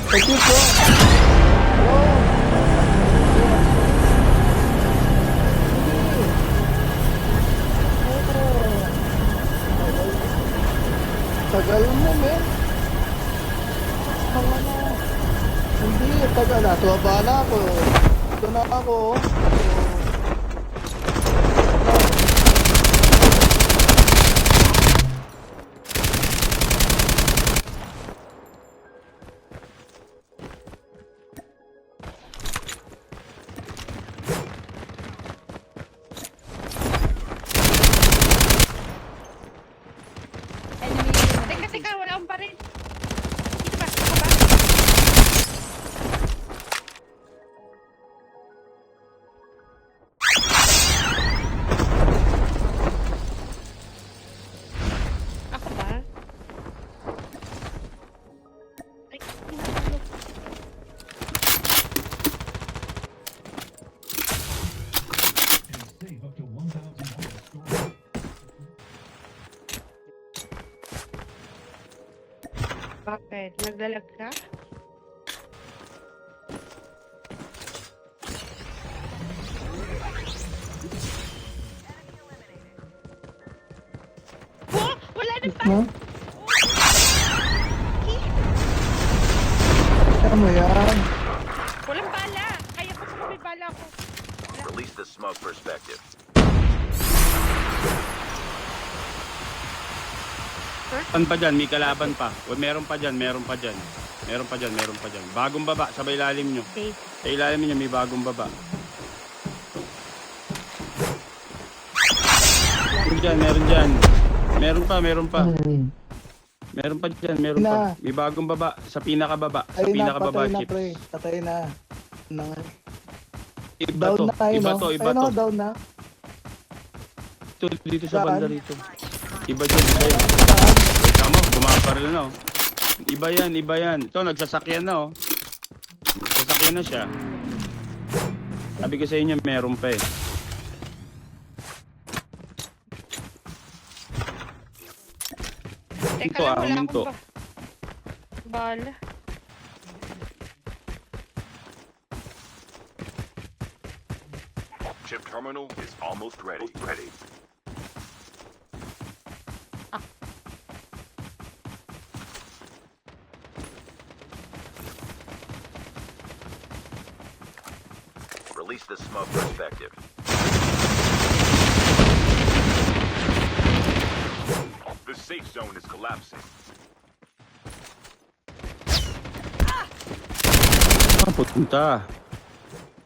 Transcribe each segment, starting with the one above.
Ito ko. Tagal mo, men. Tama na. Hindi, tagal na. Tuwaba na ako. Ito na ako. Teka, wala akong baril. Dito ba? Ako ba? Ako ba? Ay, tinatulog. Bakit? Nagdalag ka? Oh! Wala na pa! No? Ano mo yan? Walang bala! Kaya ko sa may bala ko. Release the smoke perspective. Saan pa dyan? May kalaban pa. O, meron pa dyan, meron pa dyan. Meron pa dyan, meron pa dyan. Bagong baba, sa ilalim nyo. Safe. Sa ilalim nyo, may bagong baba. Meron dyan, meron dyan. Meron pa, meron pa. Meron pa dyan, meron pa. May bagong baba, sa pinakababa. Sa Ay na, pinakababa, patay na, chips. pre. Patay na. Iba Down to, na tayo, iba no? to, iba Ayun, to. no, down na. Dito sa Saan? banda rito. Iba dyan, iba yan. Tama, bumaparil na, oh. Iba yan, iba yan. Ito, nagsasakyan na, oh. Nagsasakyan na siya. Sabi ko sa inyo, meron pa eh. Teka Ito, lang, wala minto. akong bala. Chip terminal is almost ready. Release the smoke perspective. The safe zone is collapsing. Ah, pupunta.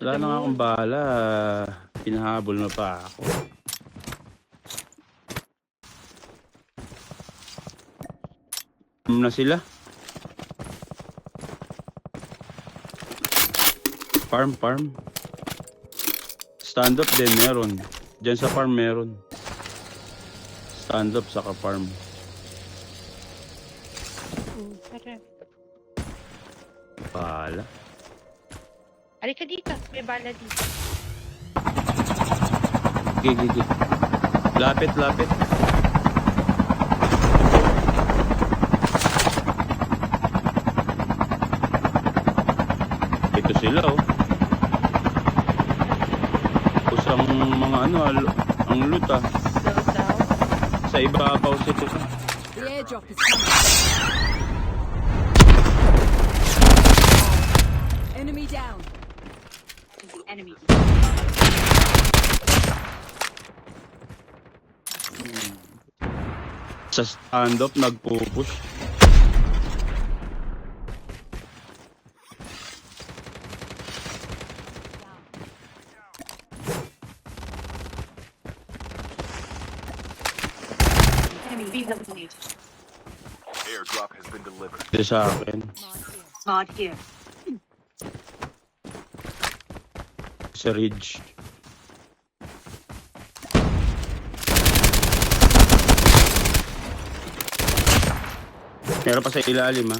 Wala na nga akong bala. Pinahabol na pa ako. Na sila. Farm. Stand up din meron. Diyan sa farm meron. Stand up saka farm. Tara. Bala. Halika dito. May bala dito. Gigi. Lapit. Ito sila, oh. Kusang mga ano, ang loot, ah. Slow down. Sa ibabaw sila. The airdrop is coming. Enemy down. Enemy. Sa stand-up, nagpupush. Enemy. Reload. Airdrop has been delivered. Ito sa akin. Mod here. Sa ridge. Meron pa sa ilalim, ha.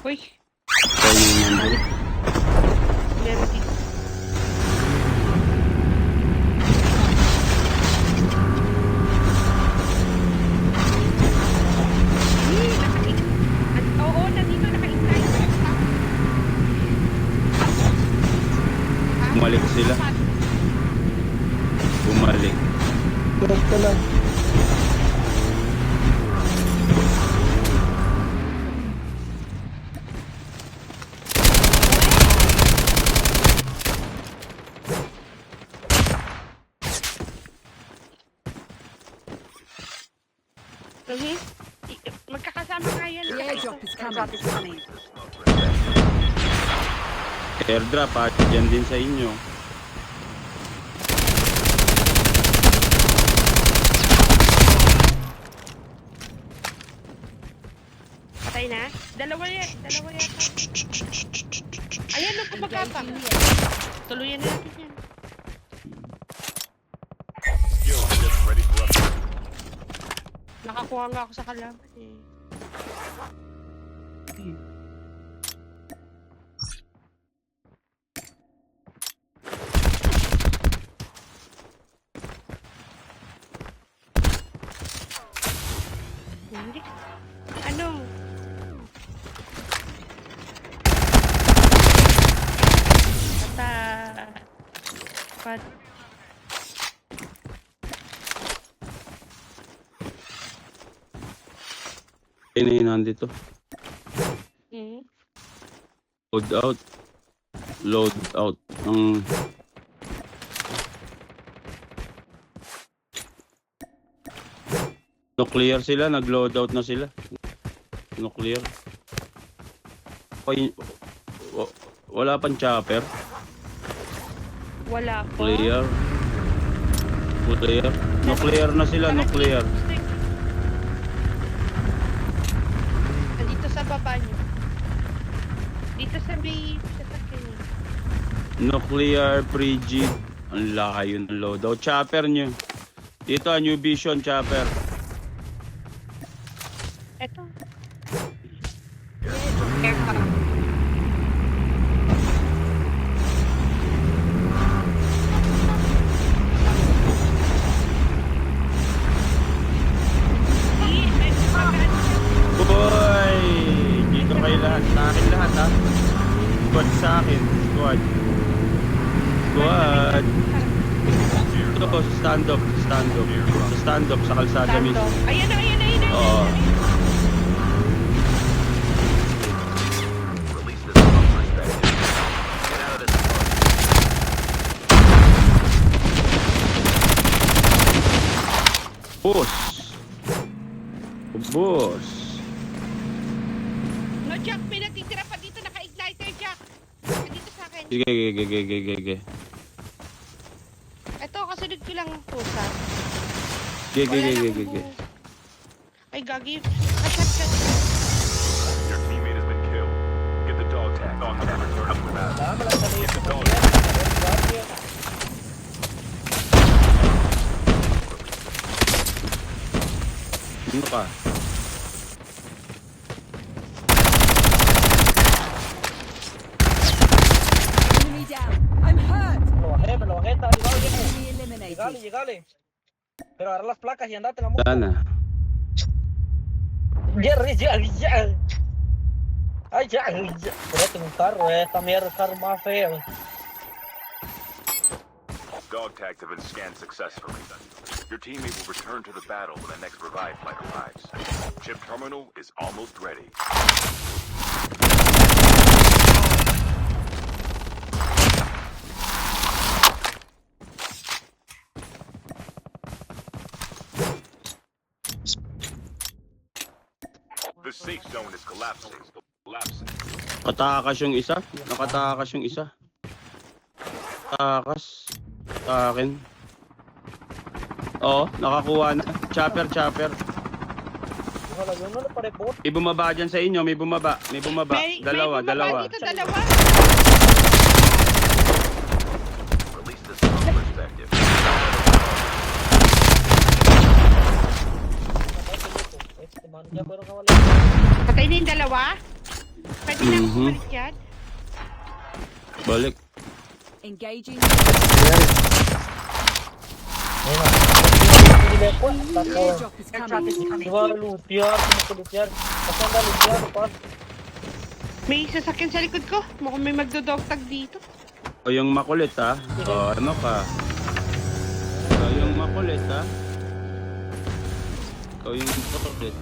Uy. Kaya yung nandun. meron dito. Oo, nandito naka-ignite. Bumalik sila. Bumalik. Tulog ka lang. Mhm. Magkakasama nga yan. The airdrop is coming. Airdrop ha. Diyan din sa inyo. Patay na? Dalawa yata. Ayan, no, kumagapang. Tuluyan na natin yan. Skills just ready for upgrade. Nakakuha nga ako sa kalaban eh. Hindi. Ano? Pat. Ayun na nandito. Hmm. Load out. Load out. Nuclear sila. Nag-load out na sila. Nuclear. Okay. Wala pang chopper. Wala pa. Clear. Clear. Nuclear na sila. Nuclear. Nandito sa baba niyo. Dito sa may sasakyan niyo. Nuclear frigid. Ang layo ng loadout. Chopper nyo. Dito, New Vision chopper. Eto. Boy! Dito kayo lahat. Sa akin lahat ha. Squad sa akin. Squad. Squad. Ito po, stand up. Stand up. Sa stand up, sa kalsada mismo. Ayan na. Oo. Release this from perspective. Get out of this mode. Boss. Boss. No, Jack, may natitira pa dito. Naka-igniter, Jack. Nandito sa akin. Sige. Eto, kasunod ko lang ang pusa. Sige. Ay, gagi. Shot. Your teammate has been killed. Get the dog tag. Dog tag. Return to the battle. Tama lang sa Get the nito. dog tag. Ano ka? Enemy down. I'm hurt. Lo bajé, Enemy eliminated. llegale. Pero agarra las placas y andate la moto. Sana. Jerry, ya. Ay, ya. Ponete un carro, esta mierda es carro más feo. Dog tags have been scanned successfully. Your teammate will return to the battle when the next revive flight arrives. Chip terminal is almost ready. The safe zone is collapsing. Nakatakas yung isa. Takas. Sa akin. Oo, nakakuha na. Chopper. Wala, yo no le paré bot. May bumaba dyan sa inyo. May bumaba. Dalawa. May dito, dalawa. Release this from perspective. Este man, ya fueron a valer. Patay na yung dalawa. Pwede na Mhm. bumalik yan. Balik. Engaging. Ayan. Ayun na. Airdrop is coming. Diba, lutyar, kumukulityar. Kasanda lutyar, pas. May sasakyan sa likod ko. Mukhang may magdodogtag dito. O yung makulit ha. O ano ka. O yung makulit ha. O yung makulit.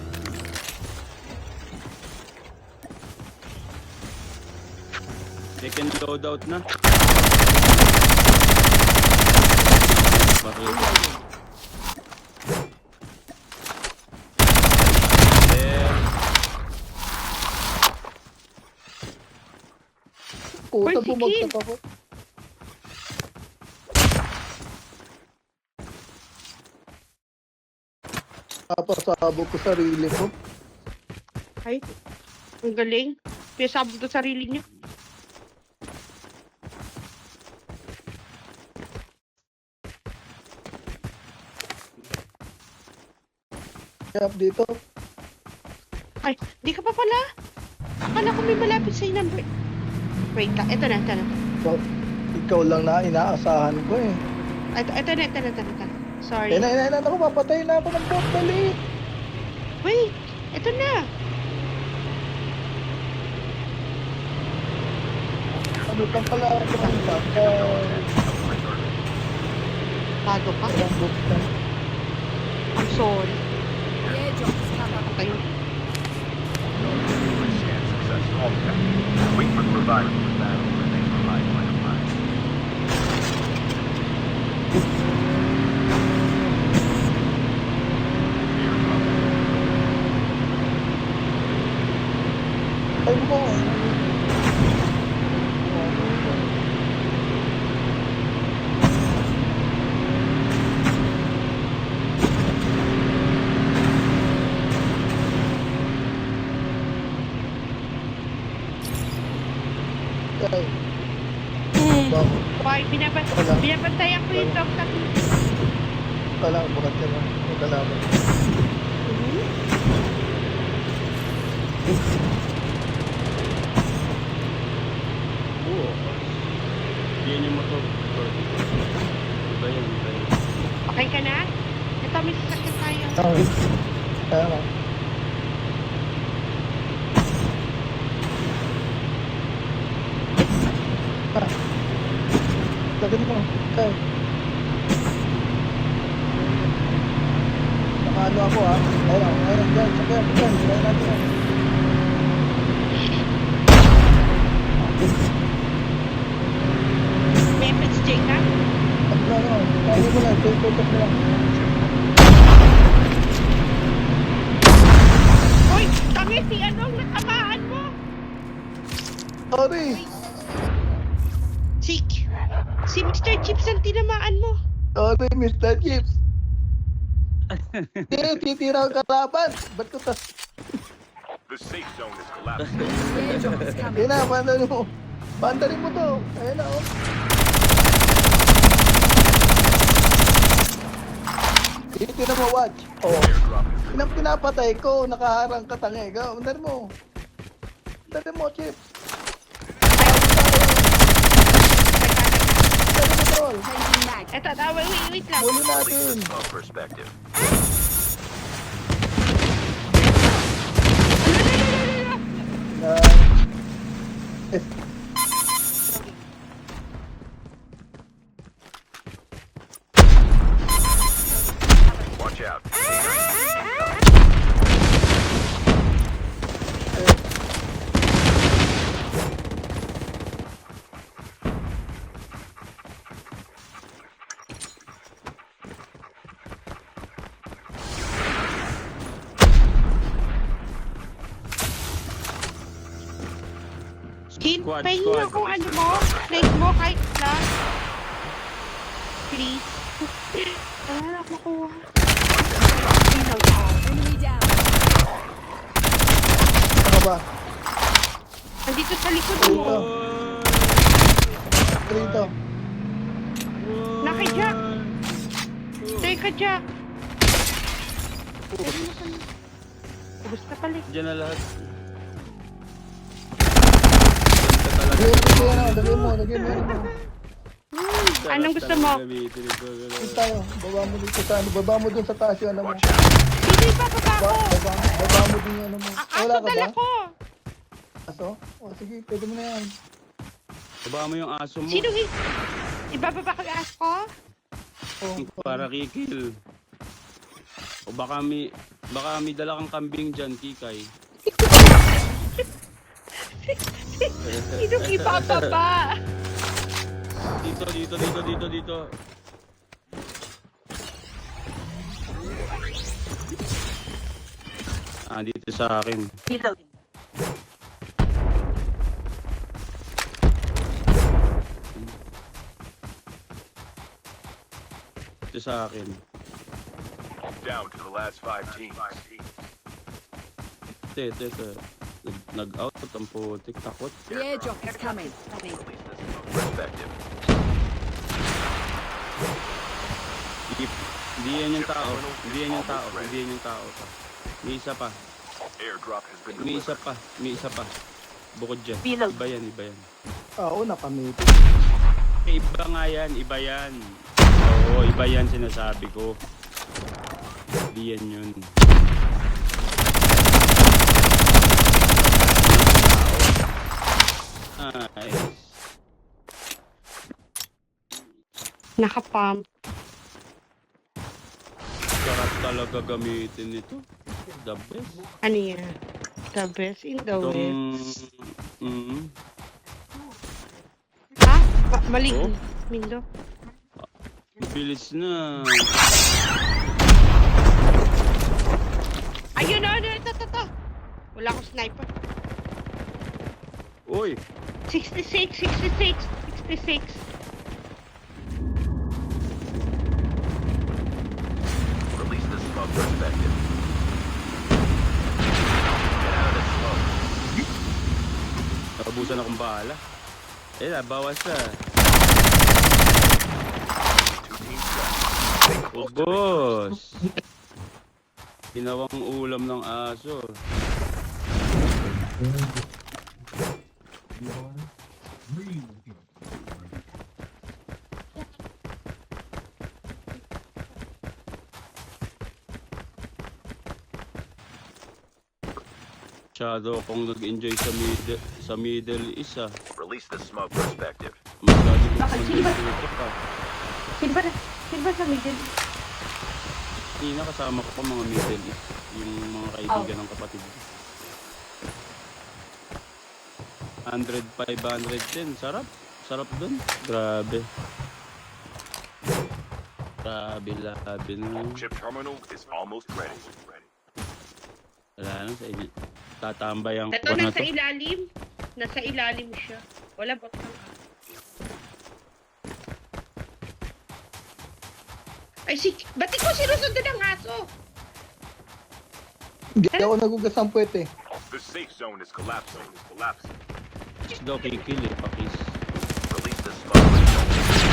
Second loadout na. Bakit? Puta, Uy, si bumagsak ako. Napasabog ko sarili ko. Ay, ang galing. Pinasabog to sarili niyo. Kaya dito. Ay, di ka pa pala. Akala ko may malapit sa'yo number. Wait lang, eto na. So, ikaw lang na inaasahan ko eh. Eto na. Sorry. Ayun na ako, papatay na ako ng bot, dali. Wait, eto na. Ano kang pala ako ng bata? Bago pa. Parang bot na. I'm sorry. The airdrop is coming. Kayo. Scan successful. Wait for the revival of the battle when the next revive flight arrives. Ay mo. Ay, bakit? Why, binabantayan ko yung dogtag. Kala ko bakit ka lang. May kalaban. Oo. Yan yung motor. Iba yan. Okay ka na? Ito, may sasakyan tayo. Ay, kaya nga. Ah. Lagyan mo. Okay. Nakaano ako ha. Ayun, dyan. Sakyan, dyan. Hilahin natin yan. May FHJ ka? Ano, kaya mo lang. Tutok mo lang. Hoy, kami si anong natamaan mo? Sorry. Si Mr. Chips ang tinamaan mo. Sorry, Mr. Chips. Titira ang kalaban. Ba't ko tas... The safe zone is collapsing. The airdrop is coming. Ayun na, pandarin mo. Pandarin mo to. Ayun na, oh. Titira mo, watch. Oh. Airdrop is Pinapatay ko, nakaharang ka tanga. Ikaw, pandarin mo. Pandarin mo, Chips. Pandarin mo, troll. Changing mag. Eto, wait lang. Muli natin. of perspective. Watch out. Squad, Pahingi squad. ako ano mo, plate mo kahit lang. Please. Wala na ako makuha. Enemy down. Ano ba? Nandito sa likod Dito. mo. Dito. Naki-jack. Teka, Jack. Ubus ka pala. Diyan na lahat. Lagyan mo, lagyan mo. Sarap Anong gusto talaga mo? gamitin ito. Doon tayo. Baba mo dito sa ano. Baba mo dun sa taas yung ano mo. Watch out. Hindi pa baba ko. Baba mo dun yung ano mo. Ang Wala aso ka dala ba? ko. Aso? O sige, pwede mo na yan. Baba mo yung aso mo. Sino ibababa ko yung aso ko? Para kikil. O baka may dala kang kambing dyan, Kikay. Sinong ibababa? Dito. Dito sa akin. Dito sa akin. Down to the last 5 teams. Ito. Nag-out ang putik. Takot. The airdrop is coming. Perspective. Hindi yan yung tao. Hindi yan yung tao. May isa pa. Airdrop has been May delivered. isa pa. Bukod dyan. Iba yan. Una kami. Iba nga yan. Oo, iba yan sinasabi ko. Hindi yan yun. Nice. Nakapump. Sarap talaga gamitin ito. The best. Ano yan? The best in the West. Ha? Mali. Oh? Mindo. Bilis na. Ayun, ito. Wala akong sniper. Uy! 66. Release the smoke perspective. Get out of the smoke. Nakabusan akong bala. Bawas na. 2 teams left. Oh, boss! Ginawang ulam ng aso. Masyado akong nag-enjoy sa Middle East Release the smoke perspective. Sino ba sa middle? Hindi na kasama ko pa mga Middle East. Yung mga kaibigan ng kapatid ko. 100, 500 din. Sarap. Sarap dun. Grabe. Labi na. Chip terminal is almost ready. Wala na sa inyo. Tatambay ang Ito, kuwan na nasa to. ilalim. Nasa ilalim siya. Wala bot ng Ay, ba't ikaw sinusundan ng aso? Hindi ako nagugas ng puwet eh. The safe zone is collapsing. Kiss daw kill eh. Pakis. Release the smoke perspective.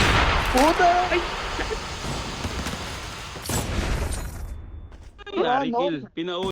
Puta! Yari Ano? kill. Pinau